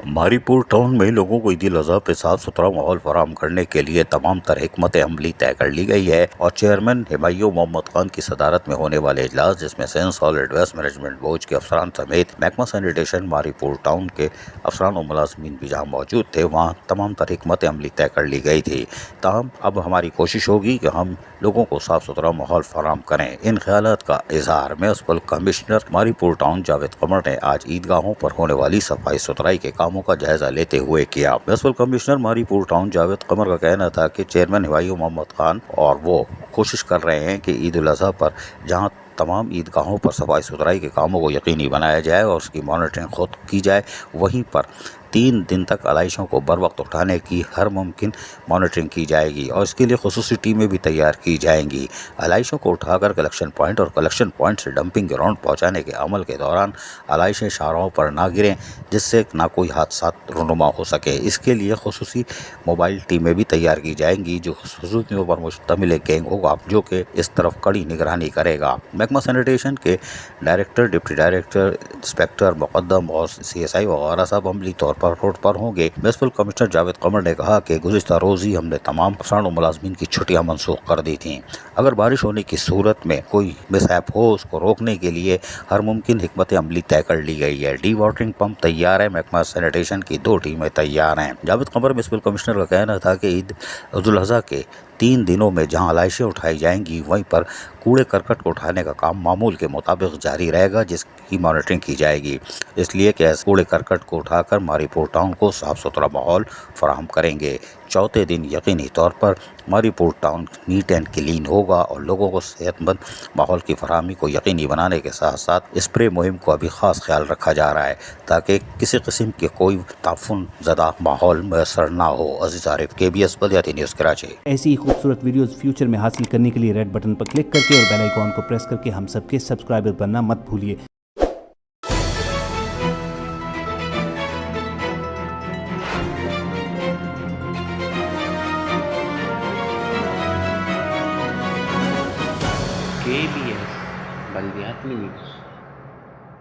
Mauripur town में लोगों को ईद उल अजहा पे साफ सुथरा माहौल फराहम करने के लिए तमाम तरह हिकमत अमली तय कर ली गई है और चेयरमैन हिमायू मोहम्मद खान की सदारत में होने वाले इजलास जिसमें सेंस सॉलिड वेस्ट मैनेजमेंट बोर्ड के अफसरान समेत महकमा सैनिटेशन मारीपुर टाउन के अफसरान और मुलाजमीन भी जहाँ मौजूद थे वहाँ तमाम तरह हिकमत अमली तय कर ली गई थी। ताहम अब हमारी कोशिश होगी कि हम लोगों को साफ सुथरा माहौल फराहम करें। इन ख्यालात का इजहार municipal commissioner Maripur town Javed Qamar ने आज ईदगाहों पर होने वाली सफाई सुथराई के कामों का जायजा लेते हुए किया। Municipal commissioner Maripur town Javed Qamar का कहना था कि चेयरमैन हिमायू मोहम्मद खान और वो कोशिश कर रहे हैं कि ईद उल अजहा पर जहां तमाम ईदगाहों पर सफाई सुथराई के कामों को यकीनी बनाया जाए और उसकी मॉनिटरिंग खुद की जाए, वहीं पर 3 दिन तक आलाइशों को बर वक्त उठाने की हर मुमकिन मॉनिटरिंग की जाएगी और इसके लिए खुसूसी टीमें भी तैयार की जाएंगी। आलाइशों को उठाकर कलेक्शन पॉइंट और कलेक्शन पॉइंट से डंपिंग ग्राउंड पहुंचाने के अमल के दौरान आलाइशें शाहराहों पर ना गिरें जिससे ना कोई हादसा रुनुमा हो सके। इसके लिए खुसूसी मोबाइल टीमें भी तैयार की जाएंगी जो खुसूसियों पर मुश्तमिल एक गैंग होगा जो कि इस तरफ कड़ी निगरानी करेगा। महकमा सैनिटेशन के director, deputy director, inspector, Muqaddam और CSI वगैरह सब अमली तौर पर रोड पर होंगे। म्युनिसिपल कमिश्नर जावेद कमर ने कहा कि गुज़िश्ता रोज़ ही हमने तमाम अफसरान और मुलाजमीन की छुट्टियां मनसूख कर दी थीं। अगर बारिश होने की सूरत में कोई मिसहैप हो उसको रोकने के लिए हर मुमकिन हिकमत अमली तय कर ली गई है। डी वाटरिंग पंप तैयार है, महकमा सैनिटेशन की 2 टीमें तैयार हैं। जावेद कमर म्युनिसिपल कमिश्नर का कहना था कि ईद उल अजहा के 3 दिनों में जहां आलाइशें उठाई जाएंगी वहीं पर कूड़े करकट को उठाने का काम मामूल के मुताबिक जारी रहेगा जिसकी मॉनिटरिंग की जाएगी, इसलिए कि ऐसे कूड़े करकट को उठाकर मारीपुर टाउन को साफ सुथरा माहौल फराहम करेंगे। चौथे दिन यकीनी तौर पर Mauripur town neat and clean होगा और लोगों को सेहतमंद माहौल की फराहमी को यकीनी बनाने के साथ साथ स्प्रे मुहिम को अभी ख़ास ख्याल रखा जा रहा है ताकि किसी किस्म के कोई ताफुन ज़दा माहौल मैसर ना हो। अजीज़ आरिफ, KBS बल्दियाती न्यूज़ कराची। ऐसी खूबसूरत वीडियोस फ्यूचर में हासिल करने के लिए रेड बटन पर क्लिक करके और बेल आइकॉन को प्रेस करके हम सबके सब्सक्राइबर बनना मत भूलिए। KBS बल्दियाती न्यूज़।